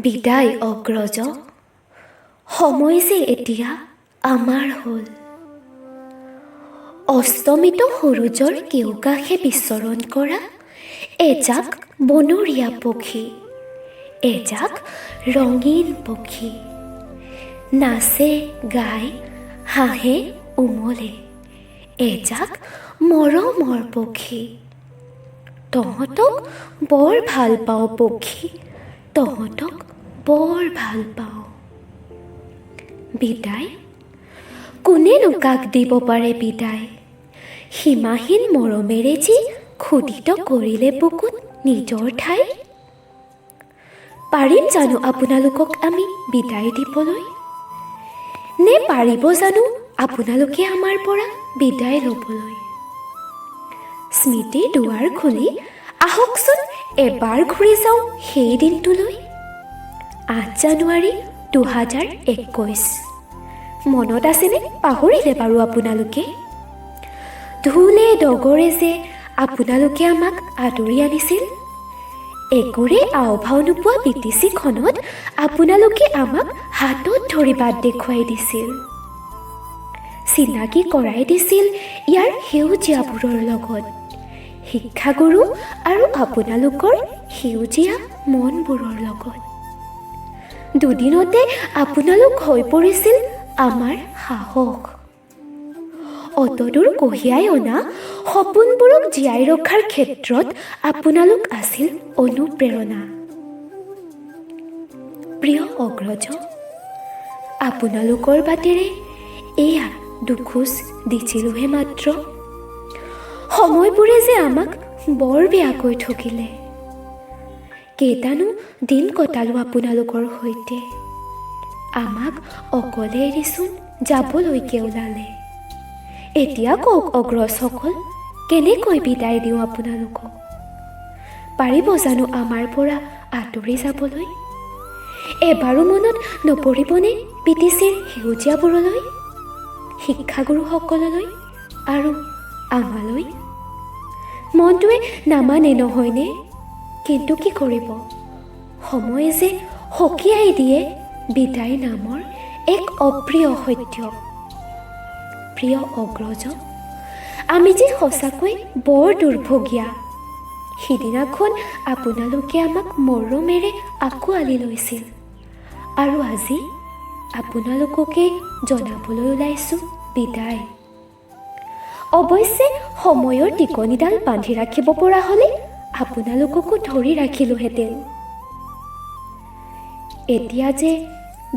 বিদায় অগ্ৰজ, সময় যে এতিয়া আমাৰ হ'ল। অস্তমিত সূৰুজৰ কেউকাষে বিচৰণ কৰা এজাক বনৰীয়া পক্ষী, এজাক ৰঙীন পক্ষী, নাচে গাই হাঁহে উমলে, এজাক মৰমৰ পক্ষী। তহঁতক বৰ ভাল পাওঁ পক্ষী, তহঁতক বৰ ভাল পাওঁ। বিদায়, কোনেনো কাক দিব পাৰে বিদায়? সীমাহীন মৰমেৰে যি খোদিত কৰিলে বুকুত নিজৰ ঠাই। পাৰিম জানো আপোনালোকক আমি বিদায় দিবলৈ? নে পাৰিব জানো আপোনালোকে আমাৰ পৰা বিদায় ল'বলৈ? স্মৃতিৰ দুৱাৰ খুলি আহকচোন এবাৰ ঘূৰি যাওঁ সেই দিনটোলৈ। 8 জানুৱাৰী 2021। মনত আছেনে পাহৰিলে বাৰু আপোনালোকে? ঢোলে ডগৰে যে আপোনালোকে আমাক আদৰি আনিছিল। একোৰে আওভাও নোপোৱা BTCখনত আপোনালোকে আমাক হাতত ধৰি বাট দেখুৱাই দিছিল, চিনাকি কৰাই দিছিল ইয়াৰ সেউজীয়াবোৰৰ লগত, শিক্ষাগুৰু আৰু আপোনালোকৰ সেউজীয়া মনবোৰৰ লগত। দুদিনতে আপোনালোক হৈ পৰিছিল আমাৰ সাহস। অতদূৰ কঢ়িয়াই অনা সপোনবোৰক জীয়াই ৰখাৰ ক্ষেত্ৰত আপোনালোক আছিল অনুপ্ৰেৰণা। প্ৰিয় অগ্ৰজ, আপোনালোকৰ বাটেৰে এয়া দুখোজ দিছিলোঁহে মাত্ৰ। সময়বোৰে যে আমাক বৰ বেয়াকৈ ঠকিলে। কেইটানো দিন কটালোঁ আপোনালোকৰ সৈতে, আমাক অকলে এৰিচোন যাবলৈকে ওলালে। এতিয়া কওক অগ্ৰজসকল, কেনেকৈ বিদায় দিওঁ আপোনালোকক? পাৰিব জানো আমাৰ পৰা আঁতৰি যাবলৈ? এবাৰো মনত নপৰিবনে BTCৰ সেউজীয়াবোৰলৈ, শিক্ষাগুৰুসকললৈ আৰু আমালৈ? মনটোৱে নামানে নহয়নে? কিন্তু কি কৰিব, সময়ে যে সকীয়াই দিয়ে বিদায় নামৰ এক অপ্ৰিয় সত্য। প্ৰিয় অগ্ৰজ, আমি যে সঁচাকৈ বৰ দুৰ্ভগীয়া। সিদিনাখন আপোনালোকে আমাক মৰমেৰে আঁকোৱালি লৈছিল, আৰু আজি আপোনালোককে জনাবলৈ ওলাইছোঁ বিদায়। অৱশ্যে সময়ৰ টিকনিডাল বান্ধি ৰাখিব পৰা হ'লে আপোনালোককো ধৰি ৰাখিলোহেঁতেন। এতিয়া যে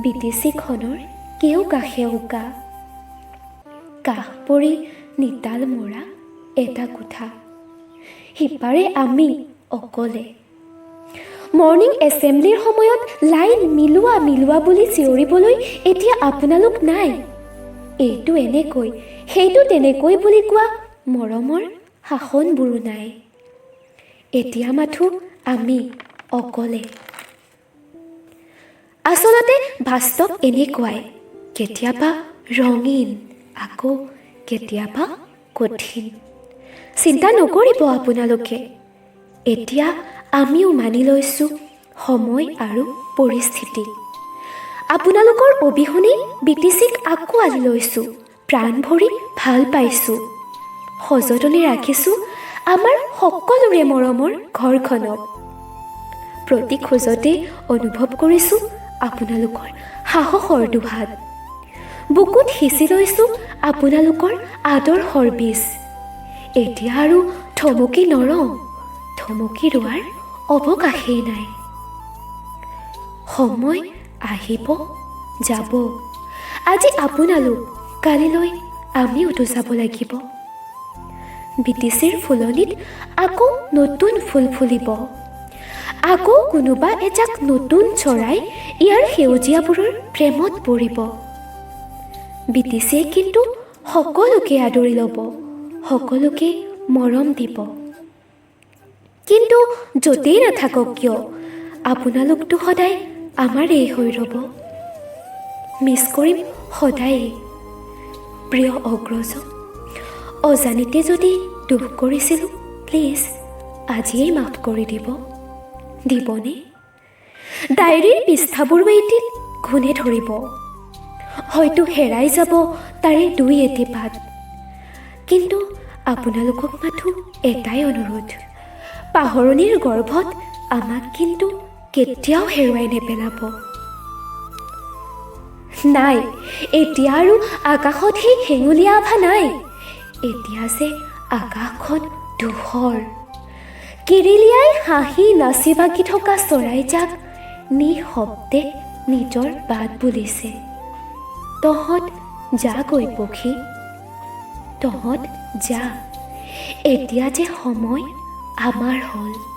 BTCখনৰ কেউকাষে উকা, কাষ পৰি নিতাল মৰা এটা কোঠা, সিপাৰে আমি অকলে। মৰ্ণিং এছেম্বলিৰ সময়ত লাইন মিলোৱা মিলোৱা বুলি চিঞৰিবলৈ এতিয়া আপোনালোক নাই। এইটো এনেকৈ সেইটো তেনেকৈ বুলি কোৱা মৰমৰ শাসনবোৰো নাই। এতিয়া মাথো আমি অকলে। আচলতে বাস্তৱ এনেকুৱাই, কেতিয়াবা ৰঙীন, আকৌ কেতিয়াবা কঠিন। চিন্তা নকৰিব আপোনালোকে, এতিয়া আমিও মানি লৈছোঁ সময় আৰু পৰিস্থিতি। আপোনালোকৰ অবিহনে BTCক আঁকোৱালি লৈছোঁ, প্ৰাণ ভৰি ভাল পাইছোঁ, সযতনে ৰাখিছোঁ আমাৰ সকলোৰে মৰমৰ ঘৰখনক। প্ৰতি খোজতে অনুভৱ কৰিছোঁ আপোনালোকৰ সাহসৰ দুহাত, বুকুত সিঁচি লৈছোঁ আপোনালোকৰ আদৰ্শৰ বীজ। এতিয়া আৰু থমকি নৰওঁ, থমকি ৰোৱাৰ অৱকাশেই নাই। সময় আহিব যাব, আজি আপোনালোক, কালিলৈ আমিওতো যাব লাগিব। BTCৰ ফুলনিত আকৌ নতুন ফুল ফুলিব, আকৌ কোনোবা এজাক নতুন চৰাই ইয়াৰ সেউজীয়াবোৰৰ প্ৰেমত পৰিব। BTCয়ে কিন্তু সকলোকে আদৰি ল'ব, সকলোকে মৰম দিব। কিন্তু য'তেই নাথাকক কিয়, আপোনালোকতো সদায় আমাৰেই হৈ ৰ'ব। মিছ কৰিম সদায়েই। প্ৰিয় অগ্ৰজ, অজানিতে যদি দুখ কৰিছিলোঁ, প্লিজ আজিয়েই মাফ কৰি দিব, দিবনে? ডায়েৰীৰ পৃষ্ঠাবোৰ এদিন কোনে ধৰিব? হয়তো হেৰাই যাব তাৰে দুই এটি পাত। কিন্তু আপোনালোকক মাথো এটাই অনুৰোধ, পাহৰণিৰ গৰ্ভত আমাক কিন্তু কেতিয়াও হেৰুৱাই নেপেলাব। নাই, এতিয়া আৰু আকাশত সেই হেঙুলীয়া আভা নাই। এতিয়া যে আকাশখন ধূসৰ। কিৰিলিয়াই হাঁহি নাচি বাগি থকা চৰাইজাক নিঃশব্দে নিজৰ বাট বুলিছে। তহঁত যা গৈ পখী, তহঁত যা, এতিয়া যে সময় আমাৰ হ'ল।